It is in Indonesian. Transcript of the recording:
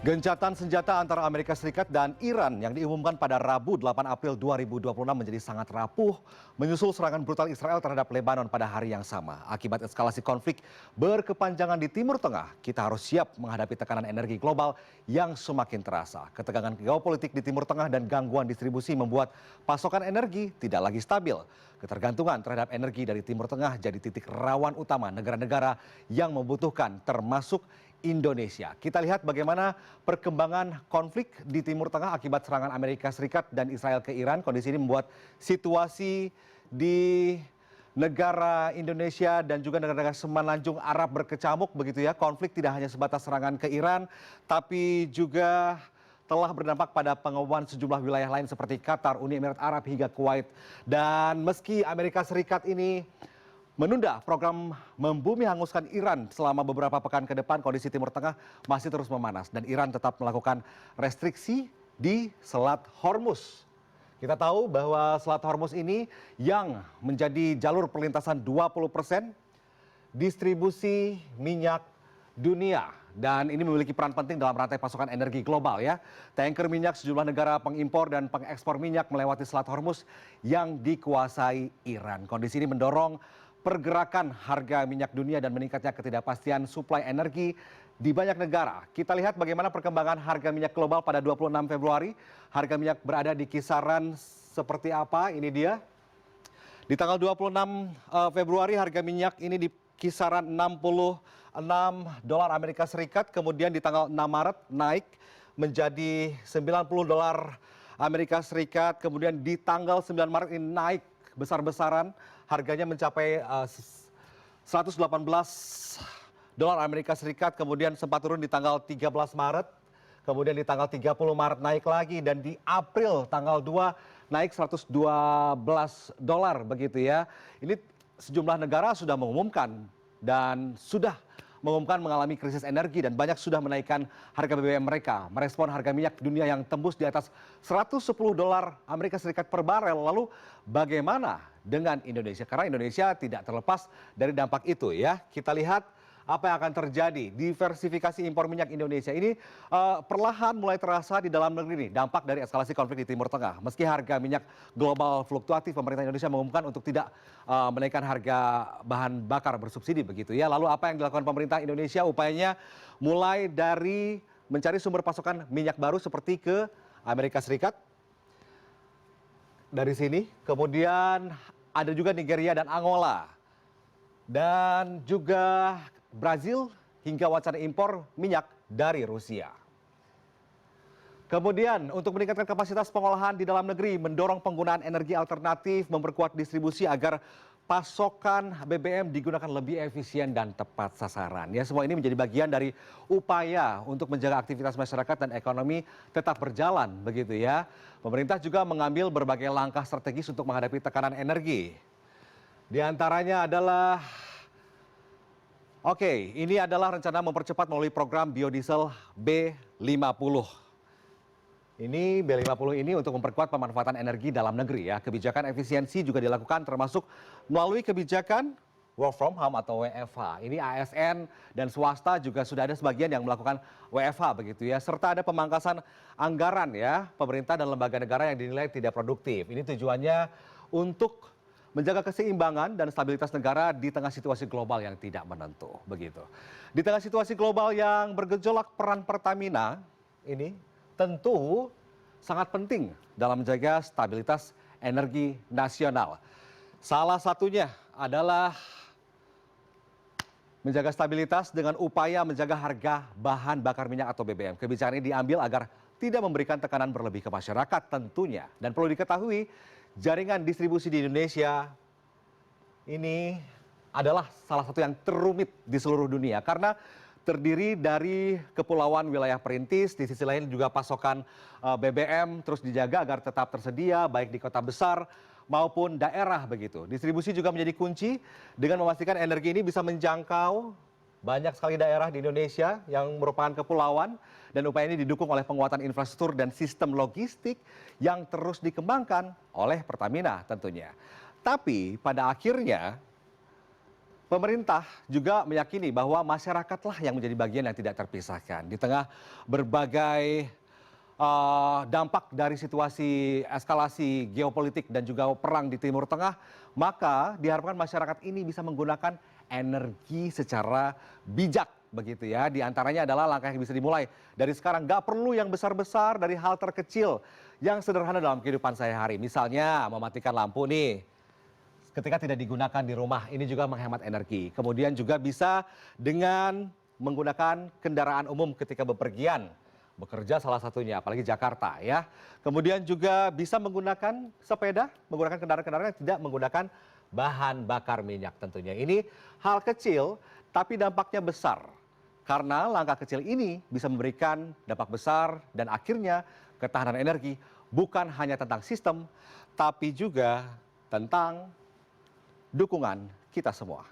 Gencatan senjata antara Amerika Serikat dan Iran yang diumumkan pada Rabu 8 April 2026 menjadi sangat rapuh menyusul serangan brutal Israel terhadap Lebanon pada hari yang sama. Akibat eskalasi konflik berkepanjangan di Timur Tengah, kita harus siap menghadapi tekanan energi global yang semakin terasa. Ketegangan geopolitik di Timur Tengah dan gangguan distribusi membuat pasokan energi tidak lagi stabil. Ketergantungan terhadap energi dari Timur Tengah jadi titik rawan utama negara-negara yang membutuhkan, termasuk Indonesia. Kita lihat bagaimana perkembangan konflik di Timur Tengah akibat serangan Amerika Serikat dan Israel ke Iran. Kondisi ini membuat situasi di negara Indonesia dan juga negara-negara Semenanjung Arab berkecamuk begitu ya. Konflik tidak hanya sebatas serangan ke Iran, tapi juga telah berdampak pada pengeboman sejumlah wilayah lain seperti Qatar, Uni Emirat Arab hingga Kuwait. Dan meski Amerika Serikat ini menunda program membumi hanguskan Iran selama beberapa pekan ke depan, kondisi Timur Tengah masih terus memanas dan Iran tetap melakukan restriksi di Selat Hormuz. Kita tahu bahwa Selat Hormuz ini yang menjadi jalur perlintasan 20% distribusi minyak dunia dan ini memiliki peran penting dalam rantai pasokan energi global ya. Tanker minyak sejumlah negara pengimpor dan pengekspor minyak melewati Selat Hormuz yang dikuasai Iran. Kondisi ini mendorong pergerakan harga minyak dunia dan meningkatnya ketidakpastian suplai energi di banyak negara. Kita lihat bagaimana perkembangan harga minyak global pada 26 Februari. Harga minyak berada di kisaran seperti apa? Ini dia. Di tanggal 26 Februari harga minyak ini di kisaran 66 dolar Amerika Serikat. Kemudian di tanggal 6 Maret naik menjadi 90 dolar Amerika Serikat. Kemudian di tanggal 9 Maret ini naik besar-besaran, harganya mencapai 118 dolar Amerika Serikat, kemudian sempat turun di tanggal 13 Maret, kemudian di tanggal 30 Maret naik lagi, dan di April tanggal 2 naik 112 dolar begitu ya. Ini sejumlah negara sudah mengumumkan dan sudah mengumumkan mengalami krisis energi dan banyak sudah menaikkan harga BBM mereka. Merespon harga minyak dunia yang tembus di atas 110 dolar Amerika Serikat per barel. Lalu bagaimana dengan Indonesia? Karena Indonesia tidak terlepas dari dampak itu ya. Kita lihat apa yang akan terjadi. Diversifikasi impor minyak Indonesia ini perlahan mulai terasa di dalam negeri nih, dampak dari eskalasi konflik di Timur Tengah. Meski harga minyak global fluktuatif, pemerintah Indonesia mengumumkan untuk tidak menaikkan harga bahan bakar bersubsidi begitu ya. Lalu apa yang dilakukan pemerintah Indonesia? Upayanya mulai dari mencari sumber pasokan minyak baru seperti ke Amerika Serikat. Dari sini, kemudian ada juga Nigeria dan Angola. Dan juga Brazil hingga wacana impor minyak dari Rusia. Kemudian untuk meningkatkan kapasitas pengolahan di dalam negeri, mendorong penggunaan energi alternatif, memperkuat distribusi agar pasokan BBM digunakan lebih efisien dan tepat sasaran. Ya, semua ini menjadi bagian dari upaya untuk menjaga aktivitas masyarakat dan ekonomi tetap berjalan begitu ya. Pemerintah juga mengambil berbagai langkah strategis untuk menghadapi tekanan energi. Di antaranya adalah ini adalah rencana mempercepat melalui program biodiesel B50. Ini B50 ini untuk memperkuat pemanfaatan energi dalam negeri ya. Kebijakan efisiensi juga dilakukan termasuk melalui kebijakan work from home atau WFH. Ini ASN dan swasta juga sudah ada sebagian yang melakukan WFH begitu ya. Serta ada pemangkasan anggaran ya, pemerintah dan lembaga negara yang dinilai tidak produktif. Ini tujuannya untuk menjaga keseimbangan dan stabilitas negara di tengah situasi global yang tidak menentu begitu. Di tengah situasi global yang bergejolak, peran Pertamina ini tentu sangat penting dalam menjaga stabilitas energi nasional. Salah satunya adalah menjaga stabilitas dengan upaya menjaga harga bahan bakar minyak atau BBM. Kebijakan ini diambil agar tidak memberikan tekanan berlebih ke masyarakat tentunya. Dan perlu diketahui, jaringan distribusi di Indonesia ini adalah salah satu yang terumit di seluruh dunia karena terdiri dari kepulauan wilayah perintis, di sisi lain juga pasokan BBM terus dijaga agar tetap tersedia baik di kota besar maupun daerah begitu. Distribusi juga menjadi kunci dengan memastikan energi ini bisa menjangkau banyak sekali daerah di Indonesia yang merupakan kepulauan dan upaya ini didukung oleh penguatan infrastruktur dan sistem logistik yang terus dikembangkan oleh Pertamina tentunya. Tapi pada akhirnya Pemerintah juga meyakini bahwa masyarakatlah yang menjadi bagian yang tidak terpisahkan. Di tengah berbagai dampak dari situasi eskalasi geopolitik dan juga perang di Timur Tengah, maka diharapkan masyarakat ini bisa menggunakan energi secara bijak begitu ya. Di antaranya adalah langkah yang bisa dimulai dari sekarang. Nggak perlu yang besar-besar, dari hal terkecil yang sederhana dalam kehidupan sehari-hari. Misalnya mematikan lampu nih ketika tidak digunakan di rumah, ini juga menghemat energi. Kemudian juga bisa dengan menggunakan kendaraan umum ketika bepergian, bekerja salah satunya, apalagi Jakarta ya. Kemudian juga bisa menggunakan sepeda, menggunakan kendaraan-kendaraan yang tidak menggunakan bahan bakar minyak tentunya. Ini hal kecil tapi dampaknya besar. Karena langkah kecil ini bisa memberikan dampak besar dan akhirnya ketahanan energi bukan hanya tentang sistem, tapi juga tentang dukungan kita semua.